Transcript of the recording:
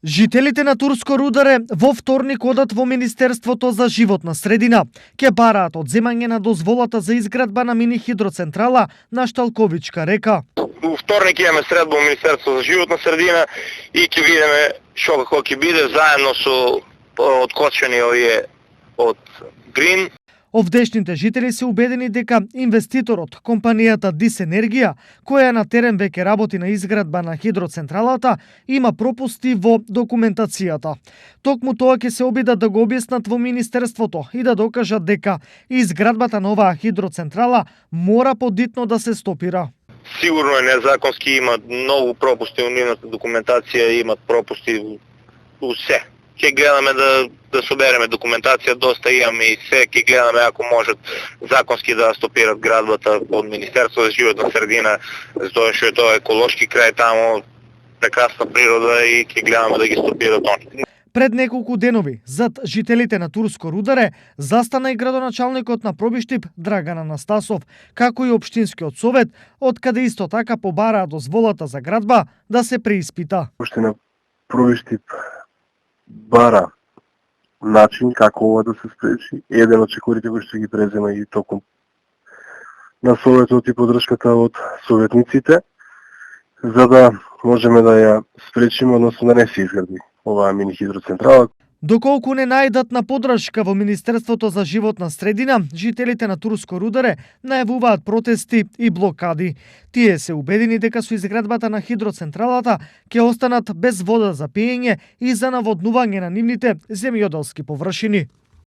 Жителите на Турско Рударе во вторник одат во Министерството за животна средина. Ке бараат одземање на дозволата за изградба на мини хидроцентрала на Шталковичка река. У вторник имаме средба во Министерството за животна средина и ќе видиме што како ќе биде заедно со откочени овие од Грин. Овдешните жители се убедени дека инвеститорот, компанијата Дис Енергија, која на терен веќе работи на изградба на хидроцентралата, има пропусти во документацијата. Токму тоа ќе се обидат да го објаснат во Министерството и да докажат дека изградбата на оваа хидроцентрала мора подитно да се стопира. Сигурно е незаконски, имат многу пропусти во нивната документација, имат пропусти у се. Ќе гледаме да собереме документација, доста имаме и се, ќе гледаме ако можат законски да стопират градбата од Министерството за животна средина, затоа што е тоа еколошки крај таму, прекрасна природа и ќе гледаме да ги стопират они. Пред неколку денови, зад жителите на Турско Рударе, застана и градоначалникот на Пробиштип Драган Анастасов, како и Општинскиот совет, од каде исто така побараа дозволата за градба да се преиспита. Општина Пробиштип бара начин како ова да се спречи. Еден од чекорите кои што ги презема и током на советот и поддршката од советниците, за да можеме да ја спречиме, односно да не се изгради оваа мини хидроцентрала. Доколку не најдат на поддршка во Министерството за животна средина, жителите на Турско Рударе најавуваат протести и блокади. Тие се убедени дека со изградбата на хидроцентралата ќе останат без вода за пиење и за наводнување на нивните земјоделски површини.